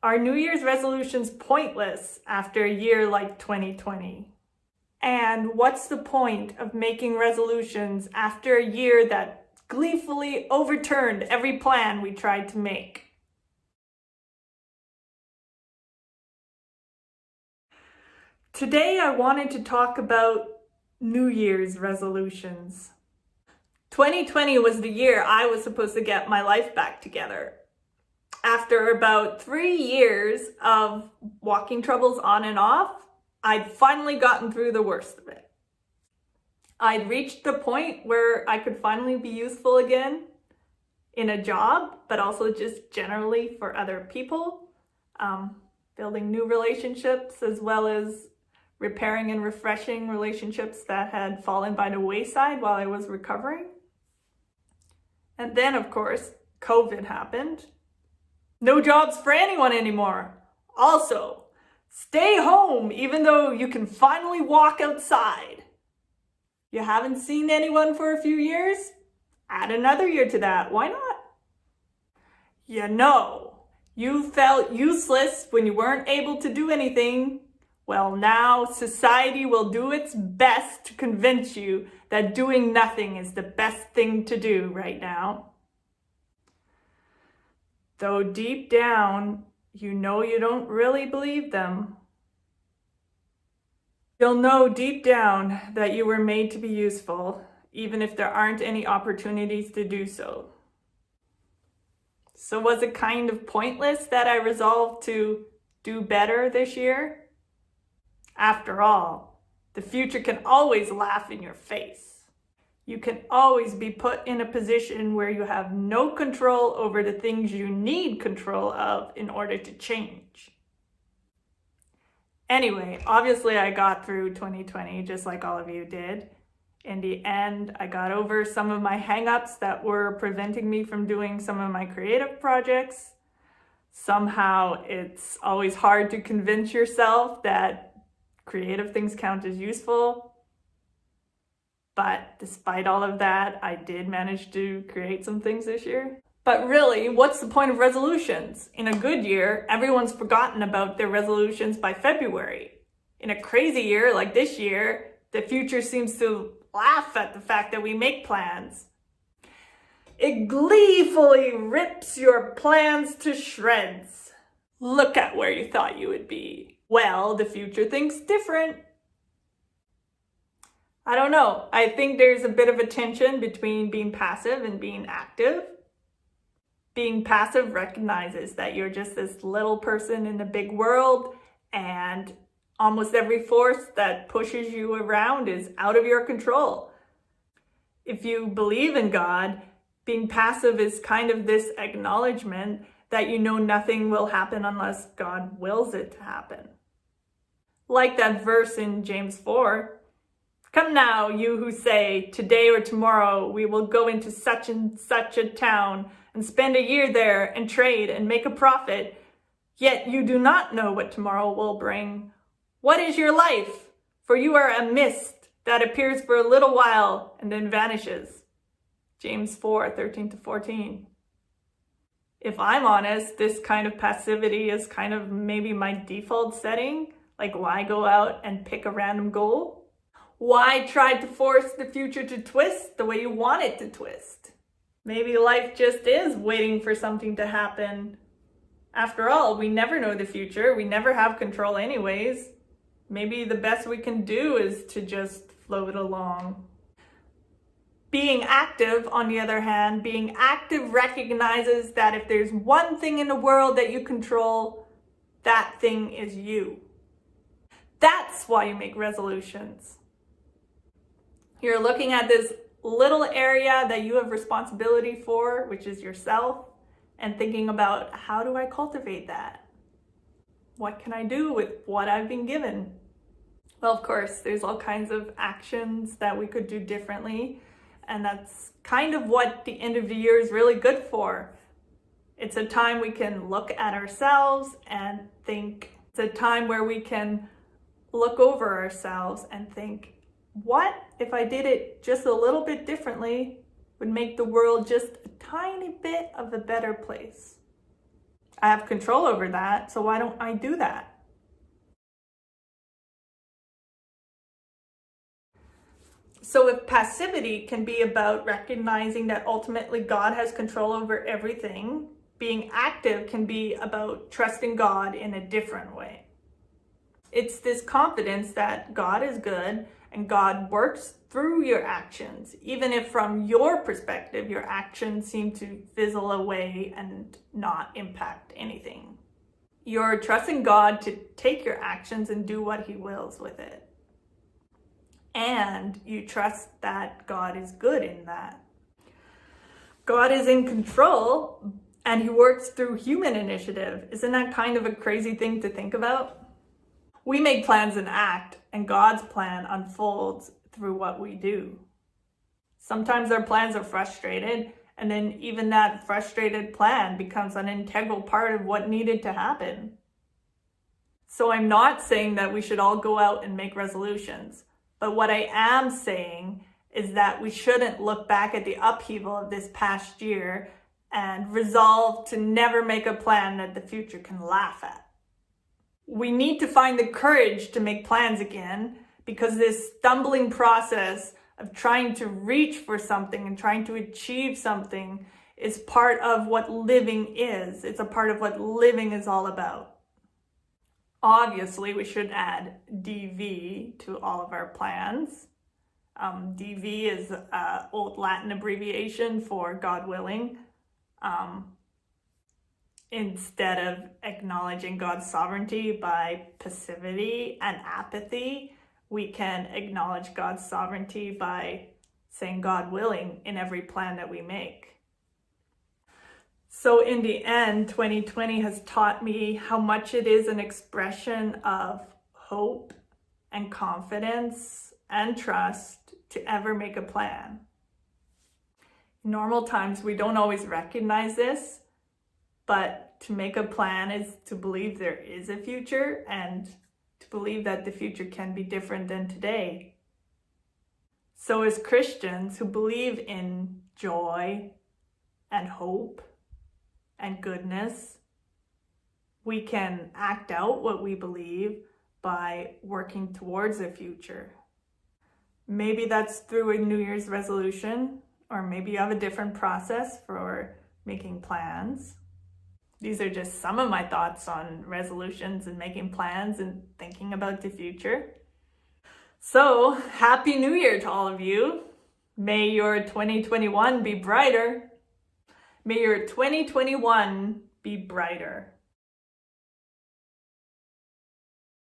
Are New Year's resolutions pointless after a year like 2020? And what's the point of making resolutions after a year that gleefully overturned every plan we tried to make? Today I wanted to talk about New Year's resolutions. 2020 was the year I was supposed to get my life back together. After about 3 years of walking troubles on and off, I'd finally gotten through the worst of it. I'd reached the point where I could finally be useful again in a job, but also just generally for other people, building new relationships as well as repairing and refreshing relationships that had fallen by the wayside while I was recovering. And then, of course, COVID happened. No jobs for anyone anymore. Also, stay home even though you can finally walk outside. You haven't seen anyone for a few years? Add another year to that. Why not? You felt useless when you weren't able to do anything. Well, now society will do its best to convince you that doing nothing is the best thing to do right now. Though deep down, you know you don't really believe them. You'll know deep down that you were made to be useful, even if there aren't any opportunities to do so. So was it kind of pointless that I resolved to do better this year? After all, the future can always laugh in your face. You can always be put in a position where you have no control over the things you need control of in order to change. Anyway, obviously I got through 2020 just like all of you did. In the end, I got over some of my hang-ups that were preventing me from doing some of my creative projects. Somehow it's always hard to convince yourself that creative things count as useful. But despite all of that, I did manage to create some things this year. But really, what's the point of resolutions? In a good year, everyone's forgotten about their resolutions by February. In a crazy year like this year, the future seems to laugh at the fact that we make plans. It gleefully rips your plans to shreds. Look at where you thought you would be. Well, the future thinks different. I don't know. I think there's a bit of a tension between being passive and being active. Being passive recognizes that you're just this little person in the big world, and almost every force that pushes you around is out of your control. If you believe in God, being passive is kind of this acknowledgement that you know nothing will happen unless God wills it to happen. Like that verse in James 4. Come now, you who say, today or tomorrow we will go into such and such a town and spend a year there and trade and make a profit, yet you do not know what tomorrow will bring. What is your life? For you are a mist that appears for a little while and then vanishes. James 4:13-14. If I'm honest, this kind of passivity is kind of maybe my default setting. Like, why go out and pick a random goal? Why try to force the future to twist the way you want it to twist? Maybe life just is waiting for something to happen. After all, we never know the future. We never have control anyways. Maybe the best we can do is to just float along. Being active, on the other hand, being active recognizes that if there's one thing in the world that you control, that thing is you. That's why you make resolutions. You're looking at this little area that you have responsibility for, which is yourself, and thinking about, how do I cultivate that? What can I do with what I've been given? Well, of course, there's all kinds of actions that we could do differently, and that's kind of what the end of the year is really good for. It's a time we can look at ourselves and think. It's a time where we can look over ourselves and think, what if I did it just a little bit differently would make the world just a tiny bit of a better place? I have control over that, so why don't I do that? So if passivity can be about recognizing that ultimately God has control over everything, being active can be about trusting God in a different way. It's this confidence that God is good and God works through your actions, even if from your perspective, your actions seem to fizzle away and not impact anything. You're trusting God to take your actions and do what He wills with it. And you trust that God is good in that. God is in control and He works through human initiative. Isn't that kind of a crazy thing to think about? We make plans and act, and God's plan unfolds through what we do. Sometimes our plans are frustrated, and then even that frustrated plan becomes an integral part of what needed to happen. So I'm not saying that we should all go out and make resolutions, but what I am saying is that we shouldn't look back at the upheaval of this past year and resolve to never make a plan that the future can laugh at. We need to find the courage to make plans again, because this stumbling process of trying to reach for something and trying to achieve something is part of what living is. It's a part of what living is all about. Obviously, we should add DV to all of our plans. DV is an old Latin abbreviation for God willing. Instead of acknowledging God's sovereignty by passivity and apathy, we can acknowledge God's sovereignty by saying God willing in every plan that we make. So in the end, 2020 has taught me how much it is an expression of hope and confidence and trust to ever make a plan. In normal times, we don't always recognize this, but to make a plan is to believe there is a future and to believe that the future can be different than today. So as Christians who believe in joy and hope and goodness, we can act out what we believe by working towards a future. Maybe that's through a New Year's resolution, or maybe you have a different process for making plans. These are just some of my thoughts on resolutions and making plans and thinking about the future. So, Happy New Year to all of you. May your 2021 be brighter. May your 2021 be brighter.